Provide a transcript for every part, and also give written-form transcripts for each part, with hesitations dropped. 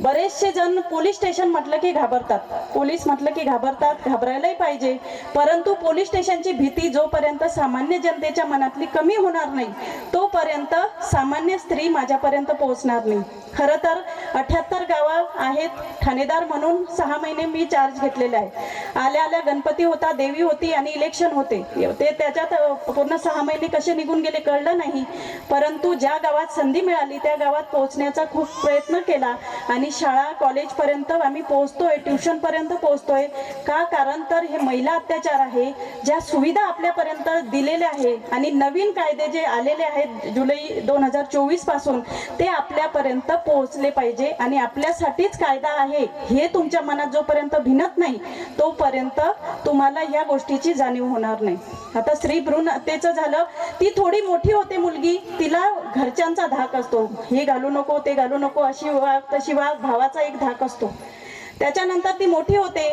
बरेचसे जण police station म्हटलं की घाबरतात, पोलीस म्हटलं की घाबरतात, घाबरायलाही पाहिजे. परंतु पोलीस स्टेशनची भीती जोपर्यंत सामान्य जनतेच्या मनातली कमी होणार नाही तोपर्यंत सामान्य स्त्री माझ्यापर्यंत पोहोचणार नाही. खरं तर 78 गावं आहेत. ठाणेदार म्हणून 6 महिने मी चार्ज घेतलेला आहे. आल्या आल्या गणपती होता, देवी होती आणि इलेक्शन होते. ते त्याच्यात पूर्ण 6 महिने कसे निघून गेले कळलं नाही. परंतु ज्या गावात संधी मिळाली त्या गावात पोहोचण्याचा खूप प्रयत्न केला आणि शाळा कॉलेजपर्यंत आम्ही पोहोचतोय, ट्युशनपर्यंत पोहोचतोय. का? कारण तर हे महिला अत्याचार आहे. ज्या सुविधा आपल्यापर्यंत दिलेल्या आहे आणि नवीन कायदे जे आलेले आहेत जुलै 2024 पासून ते आपल्यापर्यंत पोहोचले पाहिजे आणि आपल्यासाठीच कायदा आहे हे तुमच्या मनात जोपर्यंत भिनत नाही तोपर्यंत तुम्हाला या गोष्टीची जाणीव होणार नाही. आता स्त्री भ्रूण हत्येचं झालं, ती थोडी मोठी होते मुलगी, तिला घरच्यांचा धाक असतो, हे घालू नको ते घालू नको, अशी वाग तशी वाग, भावाचा एक धाक असतो. त्याच्यानंतर ती मोठी होते,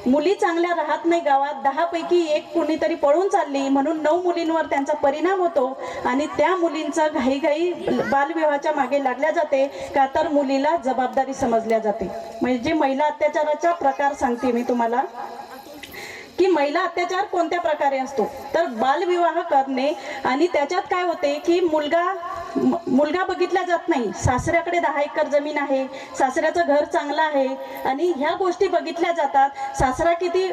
मुली चांगल्या राहत नाही गावात, 10 पैकी 1 कुणीतरी पळून चालली म्हणून 9 मुलींवर त्यांचा परिणाम होतो आणि त्या मुलींचा घाईघाई बालविवाहाच्या मागे लागल्या जाते. का तर मुलीला जबाबदारी समजल्या जाते. म्हणजे महिला अत्याचाराचा प्रकार सांगते मी तुम्हाला की महिला अत्याचार कोणत्या प्रकारे असतो. तर बालविवाह करणे आणि त्याच्यात काय होते की मुलगा बघितला जात नाही. सासऱ्याकडे 10 एकर जमीन आहे, सासऱ्याचं घर चांगलं आहे आणि ह्या गोष्टी बघितल्या जातात. सासरा किती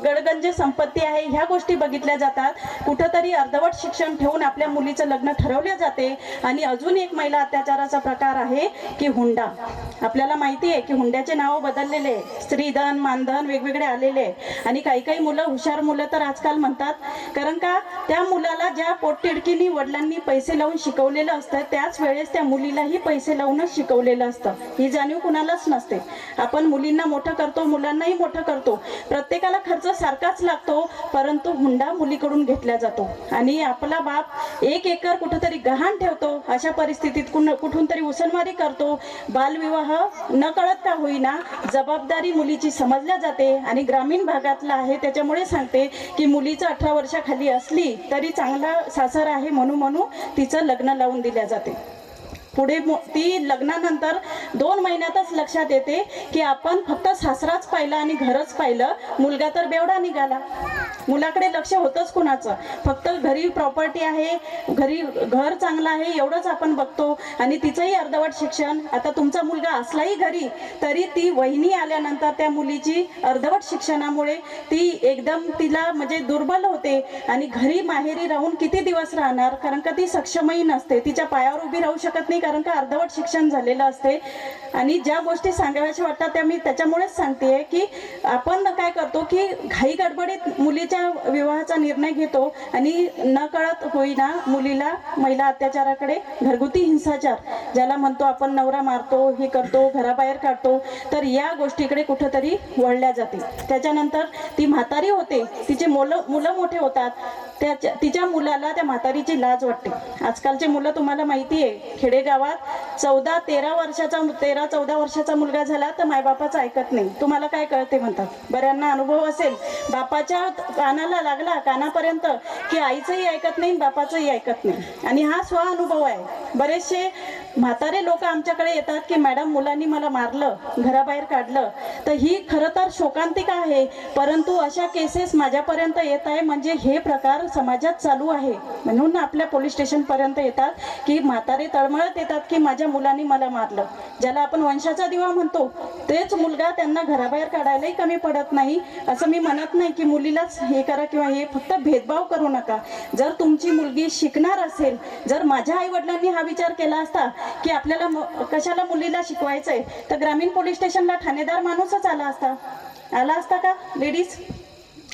गडगंज संपत्ती आहे ह्या गोष्टी बघितल्या जातात. कुठंतरी अर्धवट शिक्षण ठेवून आपल्या मुलीचं लग्न ठरवले जाते. आणि अजून एक महिला अत्याचाराचा प्रकार आहे की हुंडा. आपल्याला माहिती आहे की हुंड्याचे नाव बदललेले, स्त्रीधन मानधन वेगवेगळे आलेले. आणि काही मुलं, हुशार मुलं तर आजकाल म्हणतात, कारण का त्या मुलाला ज्या पोटतिडकीनी वडिलांनी पैसे लावून शिकवलेलं असतं त्याच वेळेस त्या मुलीलाही पैसे लावूनच शिकवलेलं असतं. ही जाणीव कुणालाच नसते. आपण मुलींना मोठं करतो, मुलांनाही मोठं करतो, प्रत्येकाला खर्च सारखाच लागतो, परंतु हुंडा मुलीकडून घेतला जातो आणि आपला बाप 1 एकर कुठंतरी गहाण ठेवतो. अशा परिस्थितीत कुठून तरी उसनमारी करतो. बालविवाह न कळत का होईना जबाबदारी मुलीची समजल्या जाते आणि ग्रामीण भागातला आहे त्याच्यामुळे सांगते की मुलीचं 18 वर्षाखाली असली तरी चांगला सासर आहे म्हणून तिचं लग्न लावून दिल्या जाते. पुढे ती लग्नानंतर 2 महिन्यातच लक्षात येते की आपण फक्त सासराच पाहिला आणि घरच पाहिलं, मुलगा तर बेवडा निघाला. मुलाकडे लक्ष होतंच कुणाचं, फक्त घरी प्रॉपर्टी आहे, घरी घर चांगलं आहे एवढंच आपण बघतो आणि तिचंही अर्धवट शिक्षण. आता तुमचा मुलगा असलाही घरी तरी ती वहिनी आल्यानंतर त्या मुलीची अर्धवट शिक्षणामुळे ती एकदम तिला म्हणजे दुर्बल होते आणि घरी माहेरी राहून किती दिवस राहणार, कारण का ती सक्षमही नसते, तिच्या पायावर उभी राहू शकत नाही कारण का अर्धवट शिक्षण झालेलं असते. आणि ज्या गोष्टी सांगाव्याशा वाटतात त्या मी त्याच्यामुळेच सांगते की आपण काय करतो की घाई गडबडीत मुलीच्या विवाहाचा निर्णय घेतो आणि न कळत होईना मुलीला महिला अत्याचाराकडे, घरगुती हिंसाचार ज्याला म्हणतो आपण, नवरा मारतो, हे करतो, घराबाहेर काढतो, तर या गोष्टीकडे कुठंतरी वळल्या जाते. त्याच्यानंतर ती म्हातारी होते, तिचे मुलं मोठे होतात, तिच्या मुलाला त्या म्हातारीची लाज वाटते. आजकालचे मुलं तुम्हाला माहिती आहे, खेडेगावात 13-14 वर्षाचा मुलगा झाला तर मायबापाचं ऐकत नाही. तुम्हाला काय कळते म्हणतात, बऱ्यांना अनुभव असेल, बापाच्या कानाला लागला कानापर्यंत की आईचंही ऐकत नाही बापाचंही ऐकत नाही. आणि हा स्वानुभव आहे. बरेचसे म्हातारे लोक आमच्याकडे येतात की मॅडम मुलांनी मला मारलं, घराबाहेर काढलं. तर ही खरं तर शोकांतिका आहे, परंतु अशा केसेस माझ्यापर्यंत येत आहे म्हणजे हे प्रकार समाजात चालू आहे. म्हणून आपल्या पोलीस स्टेशनपर्यंत येतात की म्हातारे तळमळत येतात की माझ्या मुलांनी मला मारलं. ज्याला आपण वंशाचा दिवा म्हणतो तेच मुलगा त्यांना घराबाहेर काढायलाही कमी पडत नाही. असं मी म्हणत नाही की मुलीलाच हे करा किंवा हे, फक्त भेदभाव करू नका. जर तुमची मुलगी शिकणार असेल, जर माझ्या आई वडिलांनी हा विचार केला असता की आपल्याला कशाला मुलीला शिकवायचंय तर ग्रामीण पोलीस स्टेशनला ठाणेदार माणूसच आला असता का? लेडीज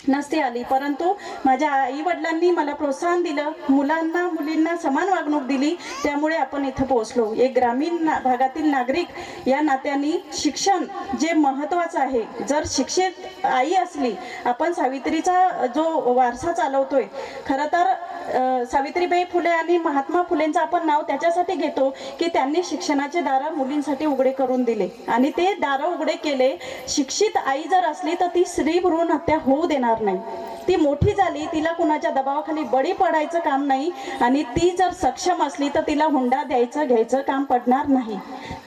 नसते आली. परंतु माझ्या आई वडिलांनी मला प्रोत्साहन दिलं, मुलींना समान वागणूक दिली, त्यामुळे आपण इथं पोहोचलो. एक ग्रामीण भागातील नागरिक या नात्याने शिक्षण जे महत्त्वाचं आहे, जर शिक्षित आई असली, आपण सावित्रीचा जो वारसा चालवतोय, खरं तर सावित्रीबाई फुले आणि महात्मा फुलेंचं आपण नाव त्याच्यासाठी घेतो की त्यांनी शिक्षणाचे दार मुलींसाठी उघडे करून दिले आणि ते दार उघडे केले. शिक्षित आई जर असली तर ती स्त्री भ्रूण हत्या होऊ देणार नाही. ती मोठी झाली, तिला कुणाच्या दबावाखाली बळी पडायचं काम नाही आणि ती जर सक्षम असली तर तिला हुंडा द्यायचं घ्यायचं काम पडणार नाही.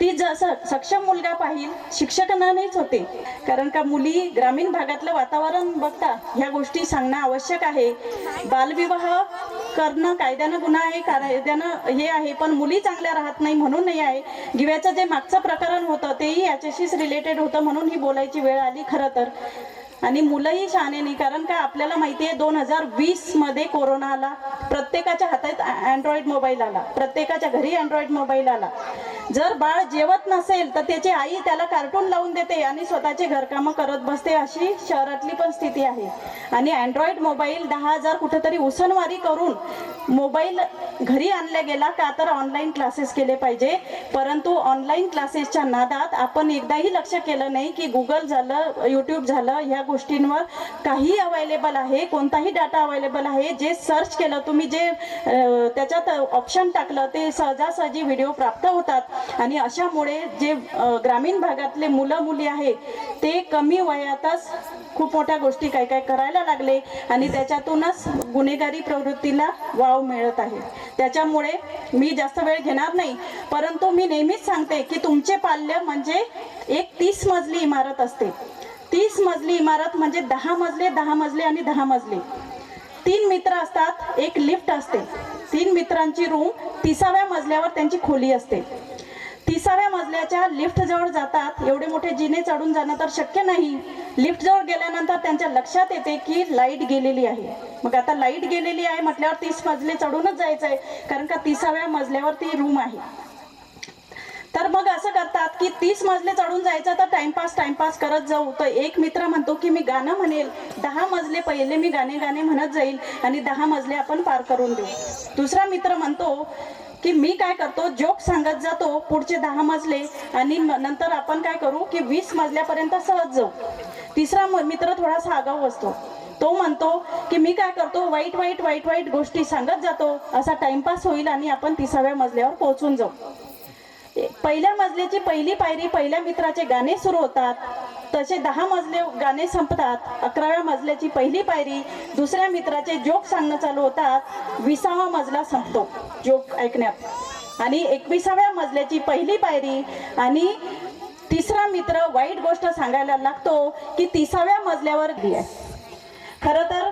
ती जसं सक्षम मुलगा पाहिजे शिक्षकांना नाहीच होते, कारण का मुली ग्रामीण भागातलं वातावरण बघता ह्या गोष्टी सांगणं आवश्यक आहे. बालविवाह करणं कायद्यानं गुन्हा आहे, कायद्यानं हे आहे, पण मुली चांगल्या राहत नाही म्हणून नाही आहे. गिव्याचं जे मागचं प्रकरण होतं तेही याच्याशीच रिलेटेड होतं म्हणून ही बोलायची वेळ आली खरं तर. आणि मुलंही शहाणे नाही, कारण का आपल्याला माहिती आहे 2020 मध्ये कोरोना आला, प्रत्येकाच्या हातात अँड्रॉइड मोबाईल आला, प्रत्येकाच्या घरी अँड्रॉइड मोबाईल आला. जर बाळ जेवत नसेल तर त्याची आई त्याला कार्टून लावून देते आणि स्वतःचे घरकामं करत बसते, अशी शहरातली पण स्थिती आहे. आणि अँड्रॉइड मोबाईल 10,000 कुठेतरी उसनवारी करून मोबाईल घरी आणला गेला का तर ऑनलाईन क्लासेस केले पाहिजे. परंतु ऑनलाईन क्लासेसच्या नादात आपण एकदाही लक्ष केलं नाही की गुगल झालं, यूट्यूब झालं, ह्या गोष्टींवर काही अवेलेबल आहे, कोणताही डाटा अवेलेबल आहे. जे सर्च केलं तुम्ही, जे त्याच्यात ऑप्शन टाकलं ते सहजासहजी व्हिडिओ प्राप्त होतात. आणि अशामुळे जे ग्रामीण भागातले मुलं मुली आहे ते कमी वयातच खूप मोठ्या गोष्टी काय काय करायला लागले आणि त्याच्यातूनच गुन्हेगारी प्रवृत्तीला वाव मिळत आहे. त्याच्यामुळे मी जास्त वेळ घेणार नाही, परंतु मी नेहमीच सांगते की तुमचे पाल्य म्हणजे एक 30 मजली इमारत असते. 30 मजली इमारत म्हणजे 10 मजले 10 मजले आणि 10 मजले. 3 मित्र असतात, एक लिफ्ट असते. 3 मित्रांची रूम 30व्या मजल्यावर त्यांची खोली असते. 30व्या मजल्याच्या लिफ्ट जवळ जातात, एवढे मोठे जिने चढून जाणं तर शक्य नाही. लिफ्ट जवळ गेल्यानंतर त्यांच्या लक्षात येते की लाईट गेलेली आहे. मग आता लाईट गेलेली आहे म्हटल्यावर 30 मजले चढूनच जायचं आहे, कारण का 30व्या मजल्यावर ती रूम आहे. तर मग असं करतात की 30 मजले चढून जायचं तर टाइमपास करत जाऊ. तर एक मित्र म्हणतो की मी गाणं म्हणेल, 10 मजले पहिले मी गाणे म्हणत जाईल आणि 10 मजले आपण पार करून देऊ. दुसरा मित्र म्हणतो की मी काय करतो, जोक सांगत जातो पुढचे 10 मजले आणि नंतर आपण काय करू की 20 मजल्यापर्यंत सहज जाऊ. तिसरा मित्र थोडासा आगाऊ असतो, तो म्हणतो की मी काय करतो, वाईट गोष्टी सांगत जातो, असा टाइमपास होईल आणि आपण 30व्या मजल्यावर पोहोचून जाऊ. पहिल्या मजल्याची पहिली पायरी पहिल्या मित्राचे गाणे सुरू होतात, तसे 10 मजले गाणे संपतात. 11व्या मजल्याची पहिली पायरी दुसऱ्या मित्राचे जोक सांगणं चालू होतात. 20वा मजला संपतो जोक ऐकण्यात आणि 21व्या मजल्याची पहिली पायरी आणि तिसरा मित्र वाईट गोष्ट सांगायला लागतो की 30व्या मजल्यावर आहे. खरं तर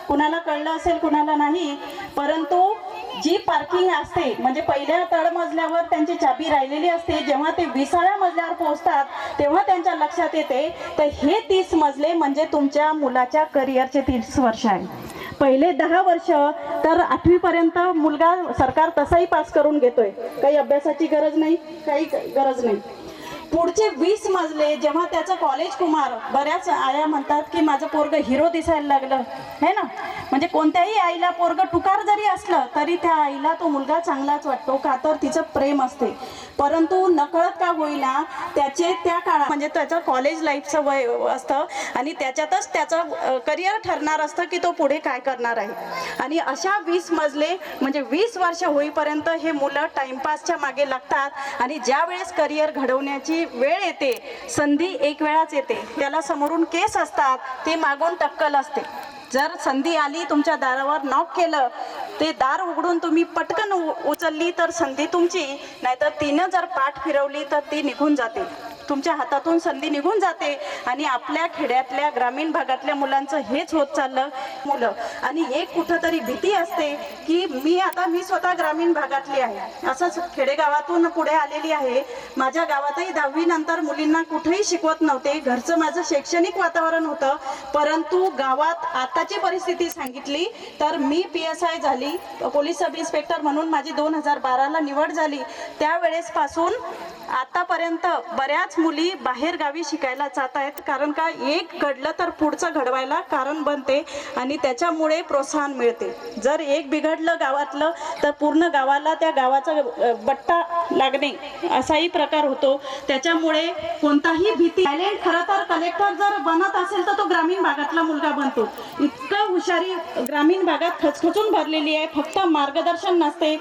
कुणाला कळलं असेल कुणाला नाही, परंतु जी पार्किंग असते म्हणजे पहिल्या तळमजल्यावर त्यांची चाबी राहिलेली असते, जेव्हा ते 20व्या मजल्यावर पोहोचतात तेव्हा त्यांच्या लक्षात येते तर हे 30 मजले म्हणजे तुमच्या मुलाच्या करिअरचे 30 वर्ष आहे. पहिले 10 वर्ष तर 8वी पर्यंत मुलगा सरकार तसाही पास करून घेतोय, काही अभ्यासाची गरज नाही, काही गरज नाही. पुढचे 20 मजले जेव्हा त्याचं कॉलेज कुमार, बऱ्याच आया म्हणतात की माझं पोरग हिरो दिसायला लागलं है ना, म्हणजे कोणत्याही आईला पोरग टुकार जरी असलं तरी त्या आईला तो मुलगा चांगलाच वाटतो का तर तिचं प्रेम असते. परंतु नकळत का होईना त्याचे त्या काळात म्हणजे त्याचं कॉलेज लाईफचं वय असतं आणि त्याच्यातच त्याचं करिअर ठरणार असतं की तो पुढे काय करणार आहे. आणि अशा 20 मजले म्हणजे 20 वर्ष होईपर्यंत हे मुलं टाइमपासच्या मागे लागतात आणि ज्या वेळेस करिअर घडवण्याची वेळ येते, संधी एक वेळाच येते, त्याला समोरून केस असतात, ते मागून टक्कल असते. जर संधी आली तुमच्या दारावर नॉक केलं, ते दार उघडून तुम्ही पटकन उचलली तर संधी तुमची, नाहीतर तिनं जर पाठ फिरवली तर ती निघून जाते, तुमच्या हातातून संधी निघून जाते. आणि आपल्या खेड्यातल्या ग्रामीण भागातल्या मुलांचं हेच होत चाललं मुलं. आणि एक कुठंतरी भीती असते की मी स्वतः ग्रामीण भागातली आहे, असंच खेडेगावातून पुढे आलेली आहे. माझ्या गावातही 10वी नंतर मुलींना कुठेही शिकवत नव्हते, घरचं माझं शैक्षणिक वातावरण होतं. परंतु गावात आताची परिस्थिती सांगितली तर मी PSI झाली, पोलीस सब इन्स्पेक्टर म्हणून माझी 2012ला निवड झाली. त्यावेळेसपासून आतापर्यंत बऱ्याच बऱ्याच मुली बाहेर गावी शिकायला जात आहेत, कारण का एक घडलं तर पुढचं घडवायला कारण बनते आणि त्याच्यामुळे प्रोत्साहन मिळते. जर एक बिघडलं गावातलं तर पूर्ण गावाला त्या गावाचा बट्टा लागणे असाही प्रकार होतो. त्याच्यामुळे कोणताही भीती खरं तर कलेक्टर जर बनत असेल तर तो ग्रामीण भागातला मुलगा बनतो. इतकं हुशारी ग्रामीण भागात खचखचून भरलेली आहे, फक्त मार्गदर्शन नसते.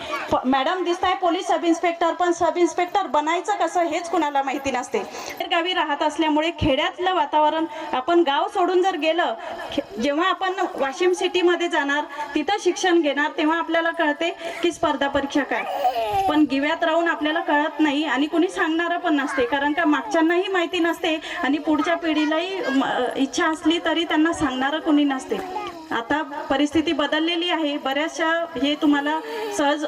मॅडम दिसताय पोलीस सब इन्स्पेक्टर, पण सब इन्स्पेक्टर बनायचं कसं हेच कुणाला माहिती नसते. गावी राहत असल्यामुळे खेड्यातलं वातावरण, आपण गाव सोडून जर गेलं, जेव्हा आपण वाशिम सिटीमध्ये जाणार तिथं शिक्षण घेणार तेव्हा आपल्याला कळते की स्पर्धा परीक्षा काय. पण गिव्यात राहून आपल्याला कळत नाही आणि कुणी सांगणारं पण नसते, कारण का मागच्यांनाही माहिती नसते आणि पुढच्या पिढीलाही इच्छा असली तरी त्यांना सांगणारं कुणी नसते. आता परिस्थिती बदललेली आहे. बऱ्याचशा हे तुम्हाला सहज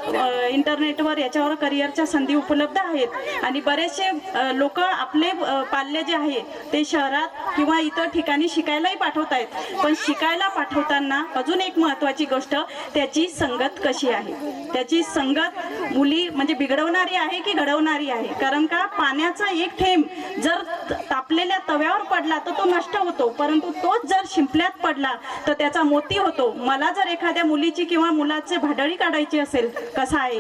इंटरनेटवर याच्यावर करिअरच्या संधी उपलब्ध आहेत आणि बरेचसे लोक आपले पाल्य जे आहे ते शहरात किंवा इतर ठिकाणी शिकायलाही पाठवत आहेत. पण शिकायला पाठवताना अजून एक महत्त्वाची गोष्ट, त्याची संगत कशी आहे. त्याची संगत मुली म्हणजे बिघडवणारी आहे की घडवणारी आहे. कारण का पाण्याचा एक थेंब जर तापलेल्या तव्यावर पडला तर तो नष्ट होतो, परंतु तोच जर शिंपल्यात पडला तर त्याचा मोती होतो. मला जर एखाद्या मुलीची किंवा मुलाचे भाडळी काढायची असेल कसा आहे,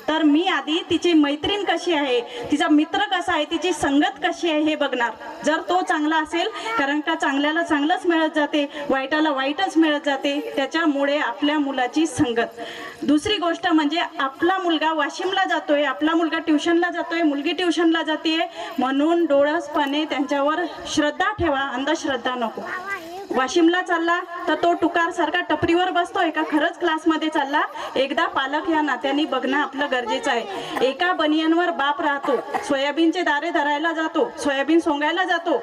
तर मी आधी तिची मैत्रीण कशी आहे, तिचा मित्र कसा आहे, तिची संगत कशी आहे हे बघणार. जर तो चांगला असेल, कारण का चांगल्याला चांगलंच मिळत जाते, वाईटाला वाईटच मिळत जाते. त्याच्यामुळे आपल्या मुलाची संगत. दुसरी गोष्ट म्हणजे आपला मुलगा वाशिमला जातोय, आपला मुलगा ट्युशनला जातोय, मुलगी ट्युशनला जाते, म्हणून डोळसपणे त्यांच्यावर श्रद्धा ठेवा, अंधश्रद्धा नको. वाशिमला चालला तर तो टुकार सारखा टपरीवर बसतोय का खरंच क्लासमध्ये चालला, एकदा पालक या नात्याने बघणं आपलं गरजेचं आहे. एका बनियनवर बाप राहतो, सोयाबीनचे दारे धरायला जातो, सोयाबीन सोंगायला जातो,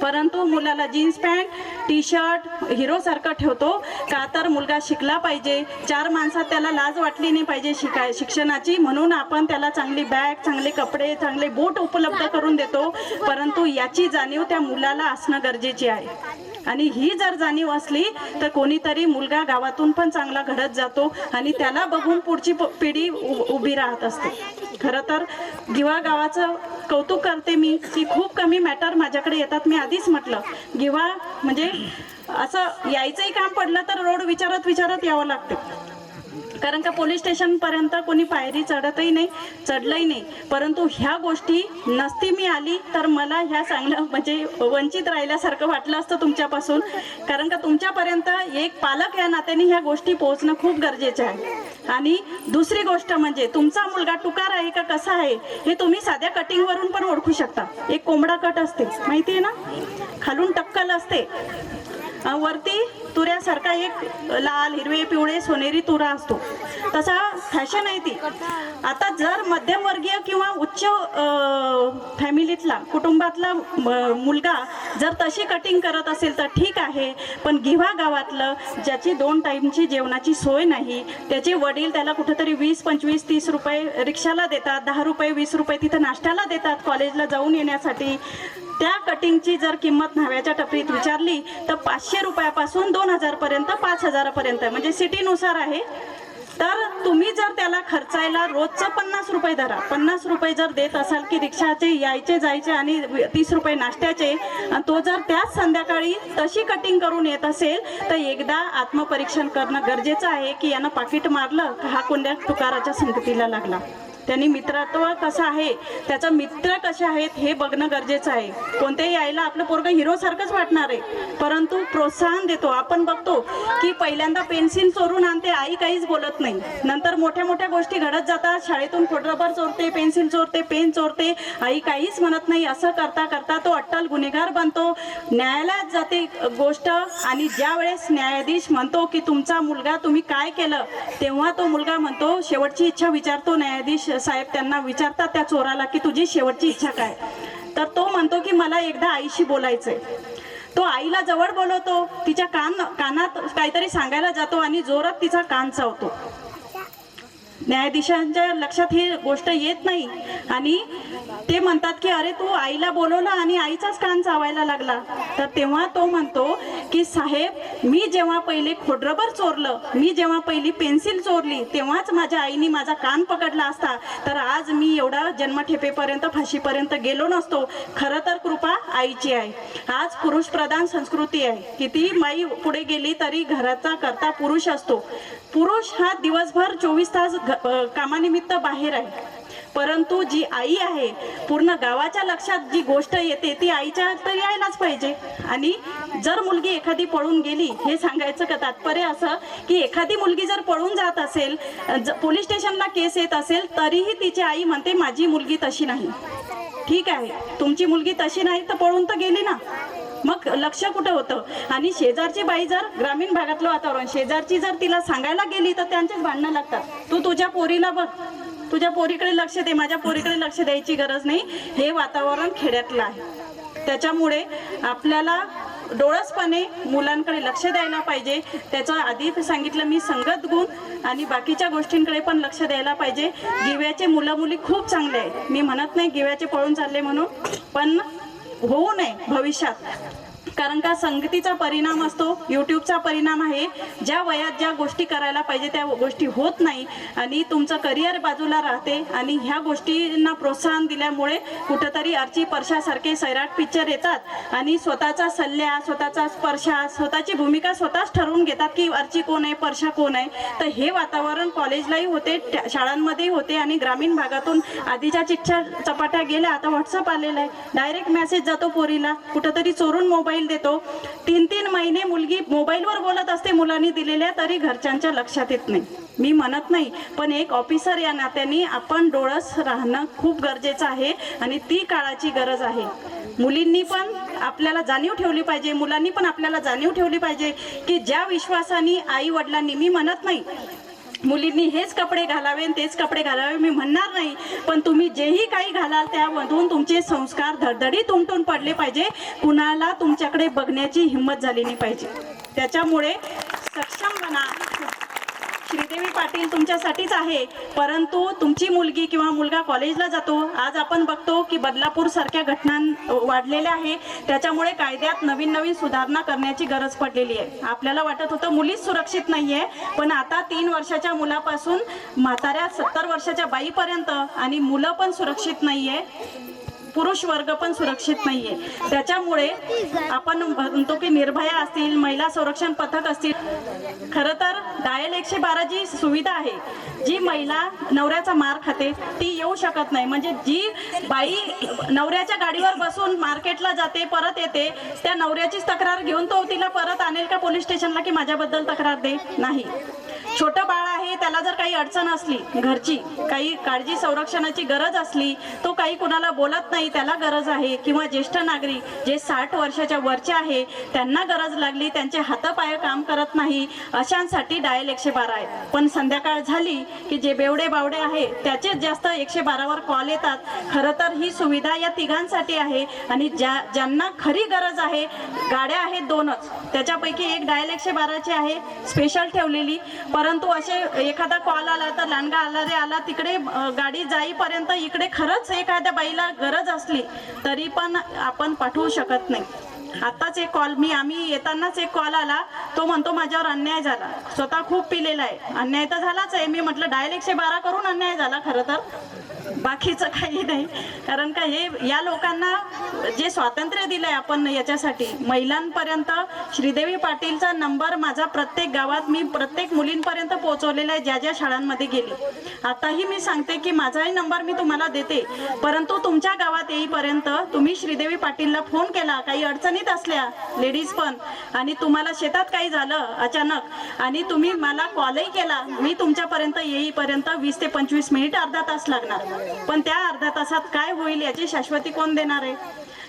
परंतु मुलाला jeans pant T shirt hero सारखं ठेवतो का, तर मुलगा शिकला पाहिजे, चार माणसात त्याला लाज वाटली नाही पाहिजे शिक्षणाची, म्हणून आपण त्याला चांगली बॅग, चांगले कपडे, चांगले बूट उपलब्ध करून देतो. परंतु याची जाणीव त्या मुलाला असणं गरजेची आहे आणि ही जर जाणीव असली तर कोणीतरी मुलगा गावातून पण चांगला घडत जातो आणि त्याला बघून पुढची पिढी उभी राहत असते. खरं तर गिवा गावाचं कौतुक करते मी की खूप कमी मॅटर माझ्याकडे येतात. मी आधीच म्हटलं गिवा म्हणजे असं यायचंही काम पडलं तर रोड विचारत विचारत यावं लागतं, कारण का पोलीस स्टेशन पर्यंत कोणी पायरी चढतही नाही, चढलंही नाही. परंतु ह्या गोष्टी नसती मी आली तर मला ह्या चांगलं म्हणजे वंचित राहिल्यासारखं वाटलं असतं तुमच्यापासून, कारण का तुमच्यापर्यंत एक पालक या नात्याने ह्या गोष्टी पोहोचणं खूप गरजेचं आहे. आणि दुसरी गोष्ट म्हणजे तुमचा मुलगा टुकार आहे का कसा आहे हे तुम्ही साध्या कटिंगवरून पण ओळखू शकता. एक कोंबडा कट असते माहिती आहे ना, खालून टक्कल असते, वरती तुऱ्यासारखा एक लाल हिरवे पिवळे सोनेरी तुरा असतो, तसा फॅशन आहे ती. आता जर मध्यमवर्गीय किंवा उच्च फॅमिलीतला कुटुंबातला मुलगा जर तशी कटिंग करत असेल तर ठीक आहे, पण गिव्हा गावातलं ज्याची 2 टाईमची जेवणाची सोय नाही, त्याचे वडील त्याला कुठेतरी 20, 25, 30 रुपये रिक्षाला देतात, 10 रुपये 20 रुपये तिथं नाश्त्याला देतात कॉलेजला जाऊन येण्यासाठी, त्या कटिंगची जर किंमत न्हाव्याच्या टपरीत विचारली तर 500 रुपयापासून 2000 पर्यंत 5000 पर्यंत म्हणजे सिटीनुसार आहे. तर तुम्ही जर त्याला खर्चायला रोजचं 50 रुपये धरा, 50 रुपये जर देत असाल की रिक्षाचे यायचे जायचे आणि 30 रुपये नाश्त्याचे, आणि तो जर त्याच संध्याकाळी तशी कटिंग करून येत असेल तर एकदा आत्मपरीक्षण करणं गरजेचं आहे की यानं पाकिट मारलं का हा कोणत्या तुकाराच्या संगतीला लागला, त्यांनी मित्रत्व कसं आहे, त्याचा मित्र कसे आहेत हे बघणं गरजेचं आहे. कोणत्याही आईला आपलं पोरगं हिरो सारखंच वाटणार आहे, परंतु प्रोत्साहन देतो. आपण बघतो की पहिल्यांदा पेन्सिल चोरून आणते, आई काहीच बोलत नाही, नंतर मोठ्या मोठ्या गोष्टी घडत जातात, शाळेतून रबर चोरते, पेन्सिल चोरते, पेन चोरते, आई काहीच म्हणत नाही. असं करता करता तो अट्टल गुन्हेगार बनतो, न्यायालयात जाते गोष्ट, आणि ज्या वेळेस न्यायाधीश म्हणतो की तुमचा मुलगा तुम्ही काय केलं, तेव्हा तो मुलगा म्हणतो, शेवटची इच्छा विचारतो न्यायाधीश साहेब, त्यांना विचारतात त्या चोराला की तुझी शेवटची इच्छा काय, तर तो म्हणतो की मला एकदा आईशी बोलायचंय. तो आईला जवळ बोलवतो, तिच्या कानात काहीतरी सांगायला जातो आणि जोरात तिचा कान चावतो. न्यायाधीशांच्या लक्षात ही गोष्ट येत नाही आणि ते म्हणतात की अरे तू आईला बोलवलं आणि आईचाच कान चावायला लागला. तर तेव्हा तो म्हणतो की साहेब, मी जेव्हा पहिले खोडरबर चोरलं, मी जेव्हा पहिली पेन्सिल चोरली, तेव्हाच माझ्या आईने माझा कान पकडला असता तर आज मी एवढा जन्मठेपेपर्यंत फाशीपर्यंत गेलो नसतो. खरं तर कृपा आईची आहे. आज पुरुष प्रधान संस्कृती आहे. किती माई पुढे गेली तरी घराचा करता पुरुष असतो. पुरुष हा दिवसभर 24 तास कामानिमित्त बाहेर आहे, परंतु जी आई आहे, पूर्ण गावाच्या लक्षात जी गोष्ट येते ती आईच्या तर यायलाच पाहिजे. आणि जर मुलगी एखादी पळून गेली, हे सांगायचं का तात्पर्य असं की एखादी मुलगी जर पळून जात असेल, पोलीस स्टेशनला केस येत असेल, तरीही तिची आई म्हणते माझी मुलगी तशी नाही. ठीक आहे, तुमची मुलगी तशी नाही तर पळून तर गेली ना, मग लक्ष कुठं होतं. आणि शेजारची बाई जर ग्रामीण भागातलं वातावरण, शेजारची जर तिला सांगायला गेली तर त्यांचेच भांडणं लागतात. तू तुझ्या पोरीला बघ, तुझ्या पोरीकडे लक्ष दे, माझ्या पोरीकडे लक्ष द्यायची गरज नाही. हे वातावरण खेड्यातलं आहे. त्याच्यामुळे आपल्याला डोळसपणे मुलांकडे लक्ष द्यायला पाहिजे. त्याचं आधी सांगितलं मी, संगत गुण आणि बाकीच्या गोष्टींकडे पण लक्ष द्यायला पाहिजे. गिव्याचे मुलं मुली खूप चांगले आहेत, मी म्हणत नाही गिव्याचे पळून चालले म्हणून, पण होऊ नये भविष्यात. कारण का संगतीचा परिणाम असतो, यूट्यूबचा परिणाम आहे. ज्या वयात ज्या गोष्टी करायला पाहिजे त्या गोष्टी होत नाही आणि तुमचं करिअर बाजूला राहते. आणि ह्या गोष्टींना प्रोत्साहन दिल्यामुळे कुठंतरी अर्ची परशासारखे सैराट पिक्चर येतात आणि स्वतःचा सल्ल्या, स्वतःचा स्पर्शा, स्वतःची भूमिका स्वतःच ठरवून घेतात की अर्ची कोण आहे, परशा कोण आहे. तर हे वातावरण कॉलेजलाही होते, शाळांमध्येही होते. आणि ग्रामीण भागातून आधीच्या चिठ्ठ्या चपाट्या गेल्या, आता व्हॉट्सअप आलेलं आहे, डायरेक्ट मेसेज जातो पोरीला, कुठंतरी चोरून मोबाईल देतो. 3-3 महिने मुलगी मोबाईलवर बोलत असते मुलांनी दिलेल्या, तरी घरच्यांच्या लक्षात येत नाही. मी म्हणत नाही, पण एक ऑफिसर या नात्याने आपण डोळस राहणं खूप गरजेचं आहे आणि ती काळाची गरज आहे. मुलींनी पण आपल्याला जाणीव ठेवली पाहिजे, मुलांनी पण आपल्याला जाणीव ठेवली पाहिजे की ज्या विश्वासाने आई वडिलांनी, मी म्हणत नाही मुलींनी हेच कपडे घालावे तेच कपडे घालावे, मी म्हणणार नाही, पण तुम्ही जेही काही घालाल त्यामधून तुमचे संस्कार धडधडीत उमटून पडले पाहिजे. कुणाला तुमच्याकडे बघण्याची हिंमत झाली नाही पाहिजे. त्याच्यामुळे सक्षम बना. श्रीदेवी पाटील तुमच्यासाठीच आहे, परंतु तुमची मुलगी किंवा मुलगा कॉलेजला जातो. आज आपण बघतो की बदलापूर सारख्या घटना वाढलेल्या आहे. त्याच्यामुळे कायद्यात नवीन नवीन सुधारणा करण्याची गरज पडलेली आहे. आपल्याला वाटत होतं मुलीच सुरक्षित नाहीये, पण आता 3 वर्षाच्या मुलापासून म्हाताऱ्या 70 वर्षाच्या बाईपर्यंत आणि मुलं पण सुरक्षित नाहीये, पुरुष वर्ग पण सुरक्षित नाहीये. त्याच्यामुळे आपण म्हणतो की निर्भया असतील, महिला संरक्षण पथक असतील. खरं तर डायल 112 जी सुविधा आहे, जी महिला नवऱ्याचा मार खाते ती येऊ शकत नाही. म्हणजे जी बाई नवऱ्याच्या गाडीवर बसून मार्केटला जाते, परत येते, त्या नवऱ्याचीच तक्रार घेऊन तो तिला परत आणेल का पोलीस स्टेशनला की माझ्याबद्दल तक्रार दे? नाही. छोटं बाळ आहे, त्याला जर काही अडचण असली, घरची काही काळजी संरक्षणाची गरज असली, तो काही कुणाला बोलत नाही, त्याला गरज आहे. किंवा ज्येष्ठ नागरिक जे 60 वर्षाच्या वरचे आहे, त्यांना गरज लागली, त्यांचे हातपाय काम करत नाही, अशांसाठी डायल 112 आहे. पण संध्याकाळ झाली की जे बेवडे बावडे आहे त्याचेच जास्त 112 वर कॉल येतात. खरं तर ही सुविधा या तिघांसाठी आहे आणि ज्यांना खरी गरज आहे, गाड्या आहेत 2च, त्याच्यापैकी एक डायल 112 ची आहे स्पेशल ठेवलेली. परंतु असे एखादा कॉल आला तर लांडगा आला रे आला, तिकडे गाडी जाईपर्यंत इकडे खरंच एखाद्या बाईला गरज असली तरी पण आपण पाठवू शकत नाही. आताच एक कॉल, आम्ही येतानाच एक कॉल आला, तो म्हणतो माझ्यावर अन्याय झाला, स्वतः खूप पिलेला आहे. अन्याय तर झालाच आहे. मी म्हटलं डायल 112 करून अन्याय झाला, खरं तर बाकीचं काही नाही. कारण का हे या लोकांना जे स्वातंत्र्य दिलंय आपण याच्यासाठी महिलांपर्यंत, श्रीदेवी पाटीलचा नंबर माझा प्रत्येक गावात मी प्रत्येक मुलींपर्यंत पोहोचवलेला आहे, ज्या ज्या शाळांमध्ये गेली. आताही मी सांगते की माझाही नंबर मी तुम्हाला देते, परंतु तुमच्या गावात येईपर्यंत तुम्ही श्रीदेवी पाटीलला फोन केला, काही अडचणीत असल्या लेडीज पण, आणि तुम्हाला शेतात काही झालं अचानक आणि तुम्ही मला कॉलही केला, मी तुमच्यापर्यंत येईपर्यंत 20 ते 25 मिनिट, अर्धा तास लागणार. पण त्या अर्ध्या तासात काय होईल याची शाश्वती कोण देणार आहे?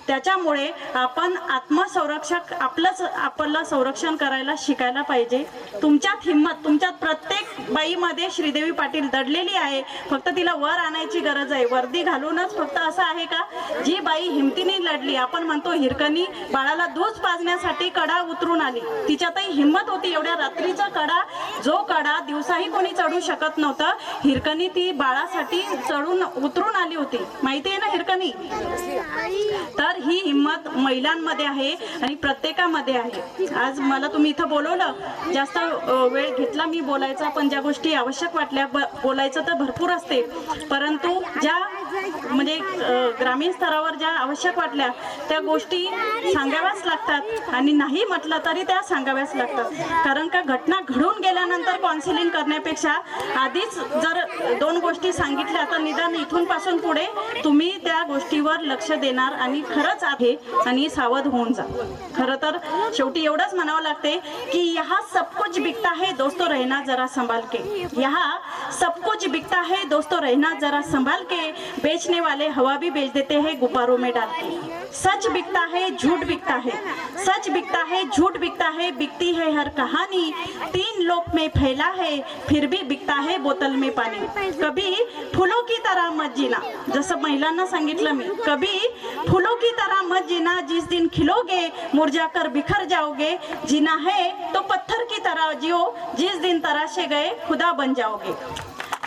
त्याच्यामुळे आपण आत्मसंरक्षक आपलं संरक्षण करायला शिकायला पाहिजे. तुमच्यात हिंमत, तुमच्यात प्रत्येक बाईमध्ये श्रीदेवी पाटील दडलेली आहे. फक्त तिला वर आणायची गरज आहे. वर्दी घालूनच फक्त असं आहे का? जी बाई हिमतीने लढली, आपण म्हणतो हिरकणी बाळाला दूध पाजण्यासाठी कडा उतरून आली, तिच्यातही हिंमत होती. एवढ्या रात्रीचा कडा, जो कडा दिवसाही कोणी चढू शकत नव्हतं, हिरकणी ती बाळासाठी उतरून आली होती. माहिती आहे ना हिरकणी? तर ही हिंमत महिलांमध्ये आहे आणि प्रत्येकामध्ये आहे. आज मला तुम्ही इथं बोलवलं, जास्त वेळ घेतला मी बोलायचा, पण ज्या गोष्टी आवश्यक वाटल्या, बोलायचं तर भरपूर असते, परंतु ज्या म्हणजे ग्रामीण स्तरावर ज्या आवश्यक वाटल्या त्या गोष्टी सांगाव्याच लागतात आणि नाही म्हटलं तरी त्या सांगाव्याच लागतात. कारण का घटना घडून गेल्यानंतर काउन्सिलिंग करण्यापेक्षा आधीच जर 2 गोष्टी सांगितल्या तर निदान इथून पासून पुढे तुम्ही त्या गोष्टीवर लक्ष देणार आणि खरंच आहे आणि सावध होऊन जा. खरं तर शेवटी एवढंच म्हणावं लागते की यहाँ सब कुछ बिकता है दोस्तों, रहना जरा संभाल के. यहाँ सब कुछ बिकता है दोस्तों, रहना जरा संभाल के. बेचने वाले हवा भी बेच देते हैं गुब्बारों में डाल के. सच बिकता है, झूठ बिकता है, सच बिकता है, झूठ बिकता है, बिकती है हर कहानी. 3 लोक में फैला है, फिर भी बिकता है बोतल में पानी. कभी फूलों की तरह मत जीना, जसं महिलांना सांगितलं मी, कभी फूलों की तरह मत जीना, जिस दिन खिलोगे मुरझाकर बिखर जाओगे. जीना है तो पत्थर की तरह जियो, जिस दिन तराशे गए खुदा बन जाओगे.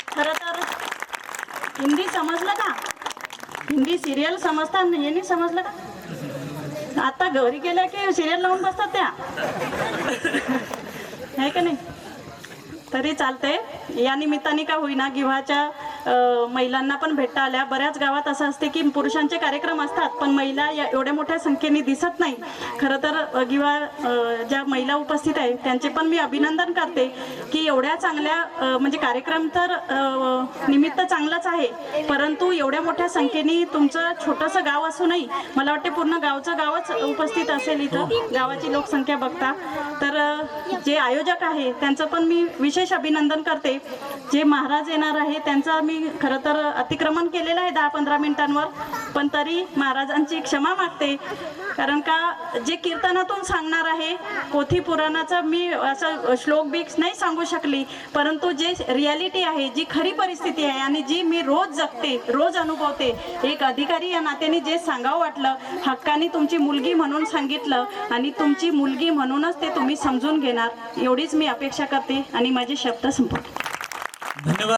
खरं तर हिंदी समजलं का? हिंदी सिरियल समजतात नाही, हे नाही समजलं का? आता घरी गेल्या की सिरियल लावून बसतात त्या, आहे का नाही? तरी चालते. या निमित्ताने का होईना गिव्हाच्या महिलांना पण भेटता आल्या. बऱ्याच गावात असं असते की पुरुषांचे कार्यक्रम असतात पण महिला एवढ्या मोठ्या संख्येने दिसत नाही. खरं तर गिव्हा ज्या महिला उपस्थित आहेत त्यांचे पण मी अभिनंदन करते की एवढ्या चांगल्या म्हणजे कार्यक्रम तर निमित्त चांगलंच आहे, परंतु एवढ्या मोठ्या संख्येने तुमचं छोटंसं गाव असूनही मला वाटते पूर्ण गावच उपस्थित असेल इथं, गावाची लोकसंख्या बघता. तर जे आयोजक आहे त्यांचं पण मी विशेष अभिनंदन करते. जे महाराज येणार आहे त्यांचं मी खरं तर अतिक्रमण केलेलं आहे 10-15 मिनिटांवर, पण तरी महाराजांची क्षमा मागते. कारण का जे कीर्तनातून सांगणार आहे, पोथी पुराणाचं मी असं श्लोक बिक्स नाही सांगू शकली, परंतु जे रियालिटी आहे, जी खरी परिस्थिती आहे आणि जी मी रोज जगते, रोज अनुभवते, एक अधिकारी या नात्याने जे सांगावं वाटलं, हक्काने तुमची मुलगी म्हणून सांगितलं आणि तुमची मुलगी म्हणूनच ते तुम्ही समजून घेणार, एवढीच मी अपेक्षा करते आणि माझे शब्द संपवते. धन्यवाद.